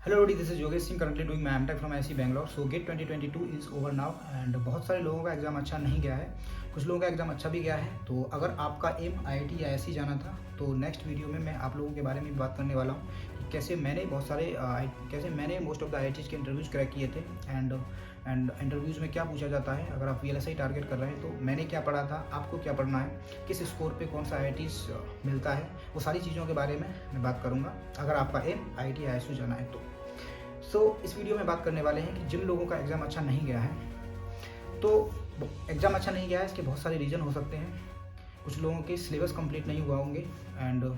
Hello this is Yogesh Singh currently doing my MTech from IIT Bangalore. So GATE 2022 is over now and बहुत सारे लोगों का exam अच्छा नहीं गया है, कुछ लोगों का एग्ज़ाम अच्छा भी गया है। तो अगर आपका एम आईआईटी या आईआईएससी जाना था तो नेक्स्ट वीडियो में मैं आप लोगों के बारे में बात करने वाला हूँ कि कैसे मैंने मोस्ट ऑफ द आईआईटीज़ के इंटरव्यूज़ क्रैक किए थे एंड इंटरव्यूज़ में क्या पूछा जाता है। अगर आप वीएलएसआई टारगेट कर रहे हैं तो मैंने क्या पढ़ा था, आपको क्या पढ़ना है, किस स्कोर पे कौन सा आईआईटीज़ मिलता है, वो सारी चीज़ों के बारे में मैं बात करूँगा अगर आपका एम आईआईटी या आईआईएससी जाना है तो। इस वीडियो में बात करने वाले हैं कि जिन लोगों का एग्ज़ाम अच्छा नहीं गया है, तो एग्ज़ाम अच्छा नहीं गया है इसके बहुत सारे रीज़न हो सकते हैं। कुछ लोगों के सिलेबस कंप्लीट नहीं हुआ होंगे एंड उन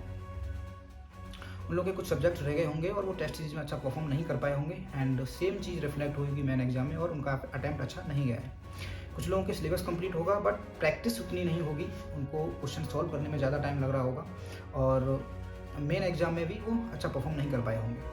लोगों के कुछ सब्जेक्ट रह गए होंगे और वो टेस्ट सीरीज में अच्छा परफॉर्म नहीं कर पाए होंगे एंड सेम चीज़ रिफ्लेक्ट होगी मेन एग्जाम में और उनका अटैम्प्ट अच्छा नहीं गया है। कुछ लोगों के सिलेबस कंप्लीट होगा बट प्रैक्टिस उतनी नहीं होगी, उनको क्वेश्चन सॉल्व करने में ज़्यादा टाइम लग रहा होगा और मेन एग्जाम में भी वो अच्छा परफॉर्म नहीं कर पाए होंगे।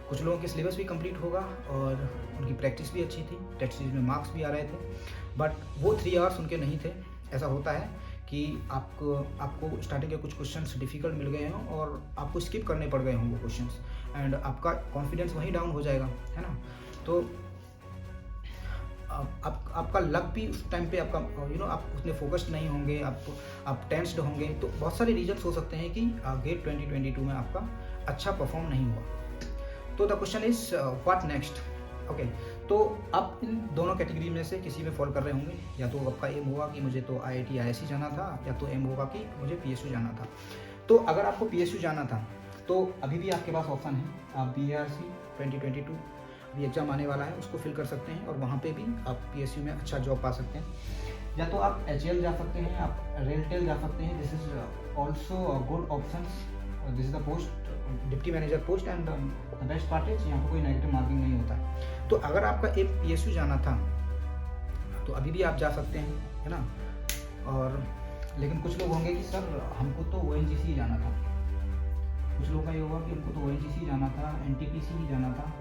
कुछ लोगों के सिलेबस भी कंप्लीट होगा और उनकी प्रैक्टिस भी अच्छी थी, टेस्ट सीरीज में मार्क्स भी आ रहे थे बट वो 3 आवर्स उनके नहीं थे। ऐसा होता है कि आपको स्टार्टिंग के कुछ क्वेश्चंस डिफ़िकल्ट मिल गए हों और आपको स्किप करने पड़ गए हों वो क्वेश्चंस एंड आपका कॉन्फिडेंस वहीं डाउन हो जाएगा, है ना। तो आपका लक भी उस टाइम पे आपका आप उतने फोकस्ड नहीं होंगे, आप टेंस्ड होंगे। तो बहुत सारे रीजन्स हो सकते हैं कि गेट 2022 में आपका अच्छा परफॉर्म नहीं हुआ। तो the question is what next. Okay, तो आप इन दोनों कैटेगरी में से किसी में फॉल कर रहे होंगे। या तो आपका एम होगा कि मुझे तो आईआईटी आईआईएससी जाना था, या तो एम होगा कि मुझे पीएसयू जाना था। तो अगर आपको पीएसयू जाना था तो अभी भी आपके पास ऑप्शन है, आप बीआरसी 2022 अभी एग्जाम आने वाला है उसको फिल कर सकते हैं और वहाँ पे भी आप पीएसयू में अच्छा जॉब पा सकते हैं। या तो आप एचएल जा सकते हैं, आप रेलटेल जा सकते हैं, this is also good option. This is the post deputy manager post and the best part is यहाँ पर कोई नेगेटिव मार्किंग नहीं होता है। तो अगर आपका एम पीएसयू जाना था तो अभी भी आप जा सकते हैं, है ना। और लेकिन कुछ लोग होंगे कि सर हमको तो ओएनजीसी जाना था, कुछ लोगों का ये होगा कि हमको तो ओएनजीसी जाना था, एनटीपीसी ही जाना था।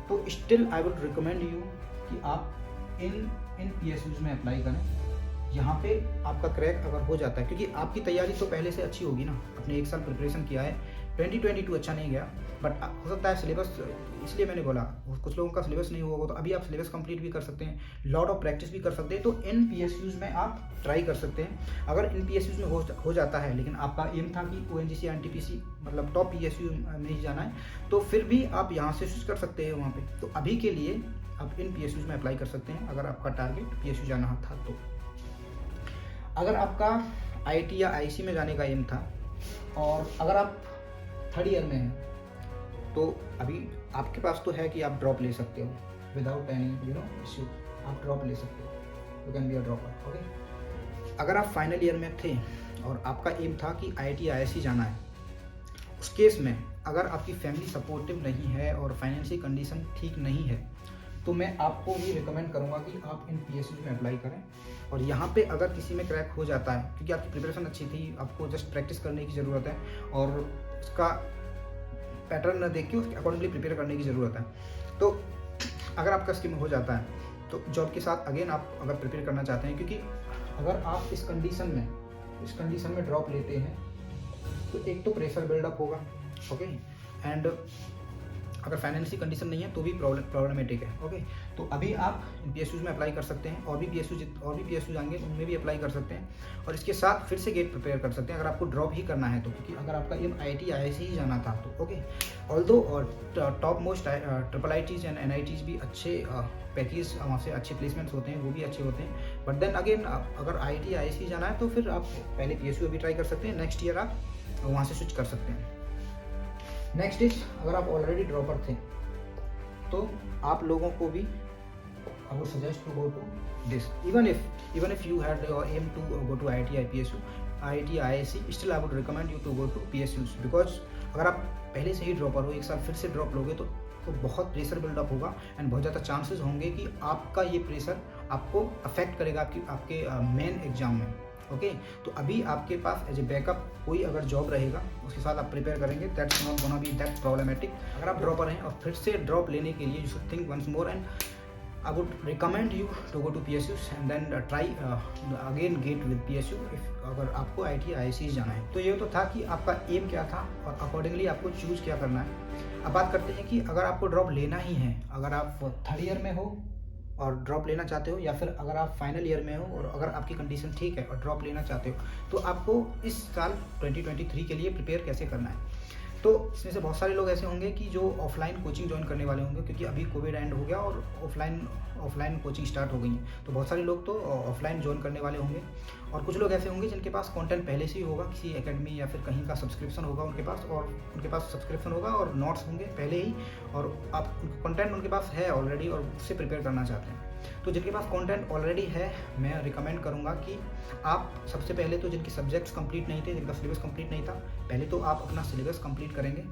तो still I would recommend you कि आप इन पीएसयूज में अप्लाई करें। यहाँ पे आपका क्रैक अगर हो जाता है, क्योंकि आपकी तैयारी तो पहले से अच्छी होगी ना, आपने 1 साल प्रिपरेशन किया है। 2022 अच्छा नहीं गया बट हो सकता है सिलेबस, इसलिए मैंने बोला कुछ लोगों का सिलेबस नहीं हुआ होगा तो अभी आप सिलेबस कंप्लीट भी कर सकते हैं, लॉट ऑफ प्रैक्टिस भी कर सकते हैं। तो इन पीएसयूज में आप ट्राई कर सकते हैं। अगर इन पीएसयूज में हो जाता है लेकिन आपका एम था कि ओएनजीसी एनटीपीसी मतलब टॉप पीएसयू में ही जाना है, तो फिर भी आप यहाँ से स्विच कर सकते हैं वहाँ पे। तो अभी के लिए आप इन पीएसयूज में अप्लाई कर सकते हैं अगर आपका टारगेट पीएसयू जाना था। तो अगर आपका आईआईटी या आईआईएससी में जाने का एम था और अगर आप 3rd ईयर में हैं तो अभी आपके पास तो है कि आप ड्रॉप ले सकते हो विदाउट एनी इश्यू, आप ड्रॉप ले सकते हो, you can be a dropper. Okay, अगर आप फाइनल ईयर में थे और आपका एम था कि आईआईटी आईआईएससी जाना है, उस केस में अगर आपकी फैमिली सपोर्टिव नहीं है और फाइनेंशियल कंडीशन ठीक नहीं है तो मैं आपको भी रिकमेंड करूंगा कि आप इन पीएसयू में अप्लाई करें। और यहाँ पे अगर किसी में क्रैक हो जाता है, क्योंकि आपकी प्रिपरेशन अच्छी थी, आपको जस्ट प्रैक्टिस करने की ज़रूरत है और उसका पैटर्न न देख के उसके अकॉर्डिंगली प्रिपेयर करने की ज़रूरत है। तो अगर आपका स्कीम हो जाता है तो जॉब के साथ अगेन आप अगर प्रिपेयर करना चाहते हैं, क्योंकि अगर आप इस कंडीशन में ड्रॉप लेते हैं तो एक तो प्रेशर बिल्डअप होगा, ओके, एंड अगर फाइनेंशियल कंडीशन नहीं है तो भी प्रॉब्लमेटिक है। ओके, तो अभी आप पीएसयूज में अप्लाई कर सकते हैं और भी पीएसयू जाएंगे उनमें भी अप्लाई कर सकते हैं और इसके साथ फिर से गेट प्रिपेयर कर सकते हैं अगर आपको ड्रॉप ही करना है तो। क्योंकि अगर आपका एम आईआईटी आईआईएससी ही जाना था तो ओके, ऑल्दो और top most triple ITs and NITs भी अच्छे पैकेज, वहाँ से अच्छे प्लेसमेंट्स होते हैं, वो भी अच्छे होते हैं। बट देन अगेन अगर आईआईटी आईआईएससी जाना है तो फिर आप पहले पीएसयू अभी ट्राई कर सकते हैं, नेक्स्ट ईयर आप वहाँ से स्विच कर सकते हैं। नेक्स्ट इज, अगर आप ऑलरेडी ड्रॉपर थे तो आप लोगों को भी I would suggest to go to this, even if you had aim to go to IIT IIT IISc, still I would recommend you to go to PSUs. Because अगर आप पहले से ही ड्रॉपर हो, 1 साल फिर से ड्रॉप लोगे तो बहुत प्रेशर बिल्डअप होगा एंड बहुत ज़्यादा चांसेस होंगे कि आपका ये प्रेशर आपको अफेक्ट करेगा आपके मेन एग्जाम में। ओके, तो अभी आपके पास एज ए बैकअप कोई अगर जॉब रहेगा उसके साथ आप प्रिपेयर करेंगे, that's not gonna be that problematic. अगर आप ड्रॉपर हैं और फिर से ड्रॉप लेने के लिए you should think once more and I would recommend you to go to PSUs and then try again GATE with PSU अगर आपको IIT IICs जाना है। तो ये तो था कि आपका एम क्या था और अकॉर्डिंगली आपको चूज क्या करना है। अब बात करते हैं कि अगर आपको ड्रॉप लेना ही है, अगर आप थर्ड ईयर में हो और ड्रॉप लेना चाहते हो, या फिर अगर आप फाइनल ईयर में हो और अगर आपकी कंडीशन ठीक है और ड्रॉप लेना चाहते हो, तो आपको इस साल 2023 के लिए प्रिपेयर कैसे करना है। तो इसमें से बहुत सारे लोग ऐसे होंगे कि जो ऑफलाइन कोचिंग ज्वाइन करने वाले होंगे, क्योंकि अभी कोविड एंड हो गया और ऑफलाइन कोचिंग स्टार्ट हो गई है। तो बहुत सारे लोग तो ऑफलाइन ज्वाइन करने वाले होंगे, और कुछ लोग ऐसे होंगे जिनके पास कंटेंट पहले से ही होगा, किसी एकेडमी या फिर कहीं का सब्सक्रिप्शन होगा उनके पास, और उनके पास सब्सक्रिप्शन होगा और नोट्स होंगे पहले ही, और आप कंटेंट उनके पास है ऑलरेडी और उससे प्रिपेयर करना चाहते हैं। तो जिनके पास कंटेंट ऑलरेडी है, मैं रिकमेंड करूंगा कि आप सबसे पहले तो जिनके सब्जेक्ट्स कंप्लीट नहीं थे, जिनका सिलेबस कंप्लीट नहीं था, पहले तो आप अपना सिलेबस कंप्लीट करेंगे।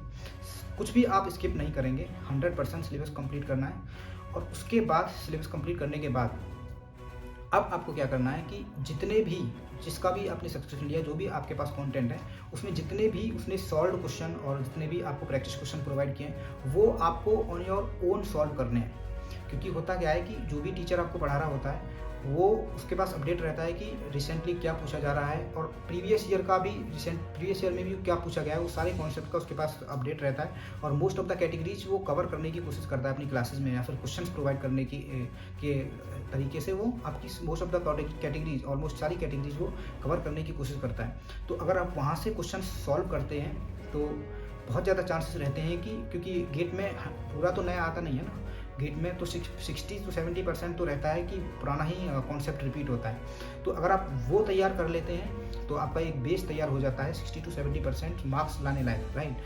कुछ भी आप स्किप नहीं करेंगे, 100% सिलेबस कंप्लीट करना है। और उसके बाद सिलेबस कंप्लीट करने के बाद अब आपको क्या करना है कि जितने भी, जिसका भी आपने सब्सक्रिप्शन लिया, जो भी आपके पास कंटेंट है, उसमें जितने भी उसने सॉल्व क्वेश्चन और जितने भी आपको प्रैक्टिस क्वेश्चन प्रोवाइड किए हैं, वो आपको ऑन योर ओन सॉल्व करने हैं। क्योंकि होता क्या है कि जो भी टीचर आपको पढ़ा रहा होता है, वो उसके पास अपडेट रहता है कि रिसेंटली क्या पूछा जा रहा है, और प्रीवियस ईयर में भी क्या पूछा गया है, वो सारे कॉन्सेप्ट का उसके पास अपडेट रहता है। और मोस्ट ऑफ द कैटेगरीज वो कवर करने की कोशिश करता है अपनी क्लासेस में, या फिर क्वेश्चंस प्रोवाइड करने के तरीके से वो आपकी most of the categories, almost सारी कैटेगरीज वो कवर करने की कोशिश करता है। तो अगर आप वहाँ से क्वेश्चन सॉल्व करते हैं तो बहुत ज़्यादा चांसेस रहते हैं कि, क्योंकि गेट में पूरा तो नया आता नहीं है ना, गेट में तो 60 to 70% तो रहता है कि पुराना ही कॉन्सेप्ट रिपीट होता है। तो अगर आप वो तैयार कर लेते हैं तो आपका एक बेस तैयार हो जाता है 60 to 70% मार्क्स लाने लायक, राइट।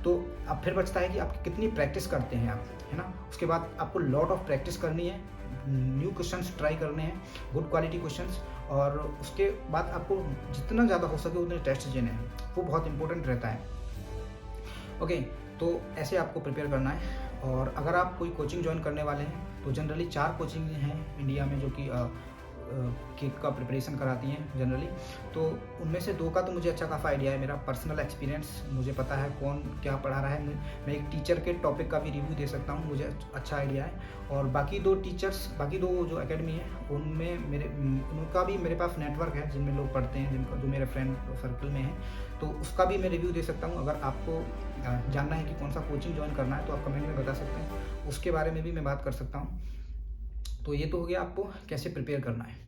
तो अब फिर बचता है कि आप कितनी प्रैक्टिस करते हैं आप, है ना। उसके बाद आपको लॉट ऑफ प्रैक्टिस करनी है, न्यू क्वेश्चंस ट्राई करने हैं, गुड क्वालिटी क्वेश्चंस, और उसके बाद आपको जितना ज़्यादा हो सके उतने टेस्ट देने हैं, वो बहुत इंपॉर्टेंट रहता है। ओके, तो ऐसे आपको प्रिपेयर करना है। और अगर आप कोई कोचिंग ज्वाइन करने वाले हैं तो जनरली 4 कोचिंग हैं इंडिया में जो कि गेट का प्रिपरेशन कराती हैं जनरली। तो उनमें से 2 का तो मुझे अच्छा खासा आइडिया है, मेरा पर्सनल एक्सपीरियंस, मुझे पता है कौन क्या पढ़ा रहा है। मैं एक टीचर के टॉपिक का भी रिव्यू दे सकता हूँ, मुझे अच्छा आइडिया है। और बाकी 2 जो एकेडमी है उनमें उनका भी मेरे पास नेटवर्क है, जिनमें लोग पढ़ते हैं, जो मेरे फ्रेंड सर्कल में हैं, तो उसका भी मैं रिव्यू दे सकता हूँ। अगर आपको जानना है कि कौन सा कोचिंग ज्वाइन करना है तो आप कमेंट में बता सकते हैं, उसके बारे में भी मैं बात कर सकता हूँ। तो ये तो हो गया आपको कैसे प्रिपेयर करना है।